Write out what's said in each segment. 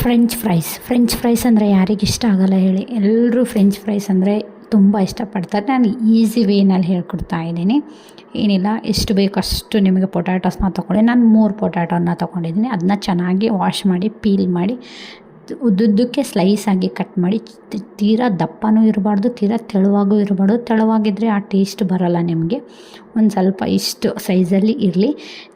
French fries ಅಂದರೆ ಯಾರಿಗಿಷ್ಟ ಆಗಲ್ಲ ಹೇಳಿ. ಎಲ್ಲರೂ ಫ್ರೆಂಚ್ ಫ್ರೈಸ್ ಅಂದರೆ ತುಂಬ ಇಷ್ಟಪಡ್ತಾರೆ. ನಾನು ಈಸಿ ವೇನಲ್ಲಿ ಹೇಳ್ಕೊಡ್ತಾ ಇದ್ದೀನಿ. ಏನಿಲ್ಲ, ಎಷ್ಟು ಬೇಕೋ ಅಷ್ಟು ನಿಮಗೆ ಪೊಟ್ಯಾಟೋಸ್ನ ತೊಗೊಳ್ಳಿ. ನಾನು 3 ಪೊಟ್ಯಾಟೋನ ತೊಗೊಂಡಿದ್ದೀನಿ. ಅದನ್ನ ಚೆನ್ನಾಗಿ ವಾಶ್ ಮಾಡಿ ಪೀಲ್ ಮಾಡಿ ಉದ್ದುದ್ದಕ್ಕೆ ಸ್ಲೈಸ್ ಆಗಿ ಕಟ್ ಮಾಡಿ. ತೀರಾ ದಪ್ಪನೂ ಇರಬಾರ್ದು, ತೀರಾ ತೆಳುವಾಗೂ ಇರಬಾರ್ದು. ತೆಳುವಾಗಿದ್ದರೆ ಆ ಟೇಸ್ಟ್ ಬರೋಲ್ಲ ನಿಮಗೆ. ಒಂದು ಸ್ವಲ್ಪ ಇಷ್ಟು ಸೈಜಲ್ಲಿ ಇರಲಿ.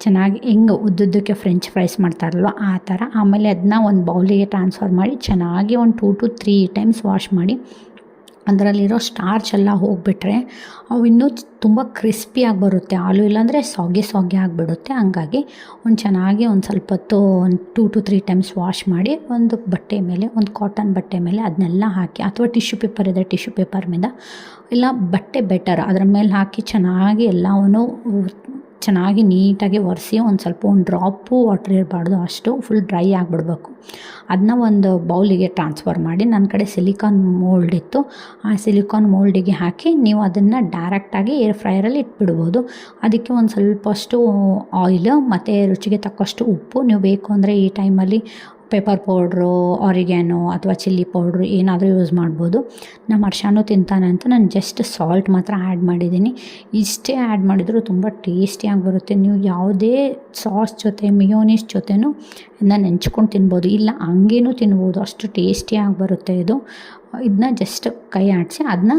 ಚೆನ್ನಾಗಿ ಹೆಂಗೆ ಉದ್ದುದ್ದಕ್ಕೆ ಫ್ರೆಂಚ್ ಫ್ರೈಸ್ ಮಾಡ್ತಾರಲ್ವ ಆ ಥರ. ಆಮೇಲೆ ಅದನ್ನ ಒಂದು ಬೌಲಿಗೆ ಟ್ರಾನ್ಸ್ಫರ್ ಮಾಡಿ ಚೆನ್ನಾಗಿ ಒಂದು 2 to 3 ಟೈಮ್ಸ್ ವಾಶ್ ಮಾಡಿ. ಅದರಲ್ಲಿರೋ ಸ್ಟಾರ್ಚ್ ಎಲ್ಲ ಹೋಗಿಬಿಟ್ರೆ ಅವು ಇನ್ನೂ ತುಂಬ ಕ್ರಿಸ್ಪಿಯಾಗಿ ಬರುತ್ತೆ. ಆಲೂ ಇಲ್ಲಾಂದರೆ ಸೊಗೆ ಆಗಿಬಿಡುತ್ತೆ. ಹಂಗಾಗಿ ಚೆನ್ನಾಗಿ ಒಂದು ಸ್ವಲ್ಪ ಹೊತ್ತು ಒಂದು 2 to 3 ಟೈಮ್ಸ್ ವಾಶ್ ಮಾಡಿ ಒಂದು ಬಟ್ಟೆ ಮೇಲೆ, ಒಂದು ಕಾಟನ್ ಬಟ್ಟೆ ಮೇಲೆ ಅದನ್ನೆಲ್ಲ ಹಾಕಿ, ಅಥವಾ ಟಿಶ್ಯೂ ಪೇಪರ್ ಇದೆ ಟಿಶ್ಯೂ ಪೇಪರ್ ಮೇಲೆ, ಇಲ್ಲ ಬಟ್ಟೆ ಬೆಟರ್ ಅದರ ಮೇಲೆ ಹಾಕಿ ಚೆನ್ನಾಗಿ ಎಲ್ಲವನ್ನೂ ಚೆನ್ನಾಗಿ ನೀಟಾಗಿ ಒರೆಸಿ. ಒಂದು ಡ್ರಾಪು ವಾಟ್ರ್ ಇರಬಾರ್ದು, ಅಷ್ಟು ಫುಲ್ ಡ್ರೈ ಆಗಿಬಿಡ್ಬೇಕು. ಅದನ್ನ ಒಂದು ಬೌಲಿಗೆ ಟ್ರಾನ್ಸ್ಫರ್ ಮಾಡಿ. ನನ್ನ ಕಡೆ ಸಿಲಿಕಾನ್ ಮೋಲ್ಡ್ ಇತ್ತು, ಆ ಸಿಲಿಕಾನ್ ಮೋಲ್ಡಿಗೆ ಹಾಕಿ ನೀವು ಅದನ್ನು ಡೈರೆಕ್ಟಾಗಿ ಏರ್ ಫ್ರೈಯರಲ್ಲಿ ಇಟ್ಬಿಡ್ಬೋದು. ಅದಕ್ಕೆ ಒಂದು ಸ್ವಲ್ಪಷ್ಟು ಆಯಿಲ್ ಮತ್ತು ರುಚಿಗೆ ತಕ್ಕಷ್ಟು ಉಪ್ಪು. ನೀವು ಬೇಕು ಅಂದರೆ ಈ ಟೈಮಲ್ಲಿ ಪೆಪ್ಪರ್ ಪೌಡ್ರು, ಆರಿಗ್ಯಾನೋ ಅಥವಾ ಚಿಲ್ಲಿ ಪೌಡ್ರು ಏನಾದರೂ ಯೂಸ್ ಮಾಡ್ಬೋದು. ನಮ್ಮ ಹರ್ಷನೂ ತಿಂತಾನೆ ಅಂತ ನಾನು ಜಸ್ಟ್ ಸಾಲ್ಟ್ ಮಾತ್ರ ಆ್ಯಡ್ ಮಾಡಿದ್ದೀನಿ. ಇಷ್ಟೇ ಆ್ಯಡ್ ಮಾಡಿದರೂ ತುಂಬ ಟೇಸ್ಟಿಯಾಗಿ ಬರುತ್ತೆ. ನೀವು ಯಾವುದೇ ಸಾಸ್ ಜೊತೆ, ಮಿಯೋನೀಸ್ ಜೊತೆನೂ ಇದನ್ನ ನೆಂಚ್ಕೊಂಡು ತಿನ್ಬೋದು, ಇಲ್ಲ ಹಂಗೇನೂ ತಿನ್ಬೋದು. ಅಷ್ಟು ಟೇಸ್ಟಿಯಾಗಿ ಬರುತ್ತೆ ಇದು. ಇದನ್ನ ಜಸ್ಟ್ ಕೈ ಆಡಿಸಿ ಅದನ್ನ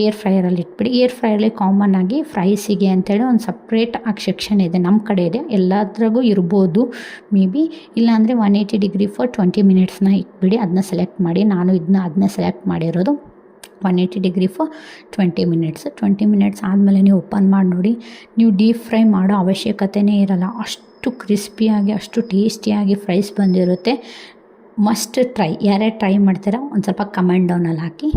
ಏರ್ ಫ್ರೈಯರಲ್ಲಿ ಇಟ್ಬಿಡಿ. ಏರ್ ಫ್ರೈಯರಲ್ಲಿ ಕಾಮನ್ ಆಗಿ ಫ್ರೈಸಿಗೆ ಅಂತೇಳಿ ಒಂದು ಸಪ್ರೇಟ್ ಸೆಕ್ಷನ್ ಇದೆ, ನಮ್ಮ ಕಡೆ ಇದೆ. ಎಲ್ಲದ್ರಾಗೂ ಇರ್ಬೋದು ಮೇ ಬಿ. ಇಲ್ಲಾಂದರೆ 180 ಡಿಗ್ರಿ ಫಾರ್ 20 ಮಿನಿಟ್ಸ್ನ ಇಟ್ಬಿಡಿ. ಅದನ್ನ ಸೆಲೆಕ್ಟ್ ಮಾಡಿ. ನಾನು ಅದನ್ನ ಸೆಲೆಕ್ಟ್ ಮಾಡಿರೋದು 180 ಡಿಗ್ರಿ ಫಾರ್ 20 ಮಿನಿಟ್ಸ್. 20 ಮಿನಿಟ್ಸ್ ಆದಮೇಲೆ ನೀವು ಓಪನ್ ಮಾಡಿ ನೋಡಿ. ನೀವು ಡೀಪ್ ಫ್ರೈ ಮಾಡೋ ಅವಶ್ಯಕತೆಯೇ ಇರಲ್ಲ. ಅಷ್ಟು ಕ್ರಿಸ್ಪಿಯಾಗಿ, ಅಷ್ಟು ಟೇಸ್ಟಿಯಾಗಿ ಫ್ರೈಸ್ ಬಂದಿರುತ್ತೆ. Must try. ಯಾರ್ಯಾರು ಟ್ರೈ ಮಾಡ್ತೀರಾ ಒಂದು ಸ್ವಲ್ಪ ಕಮೆಂಟ್ ಡೌನಲ್ಲಿ ಹಾಕಿ.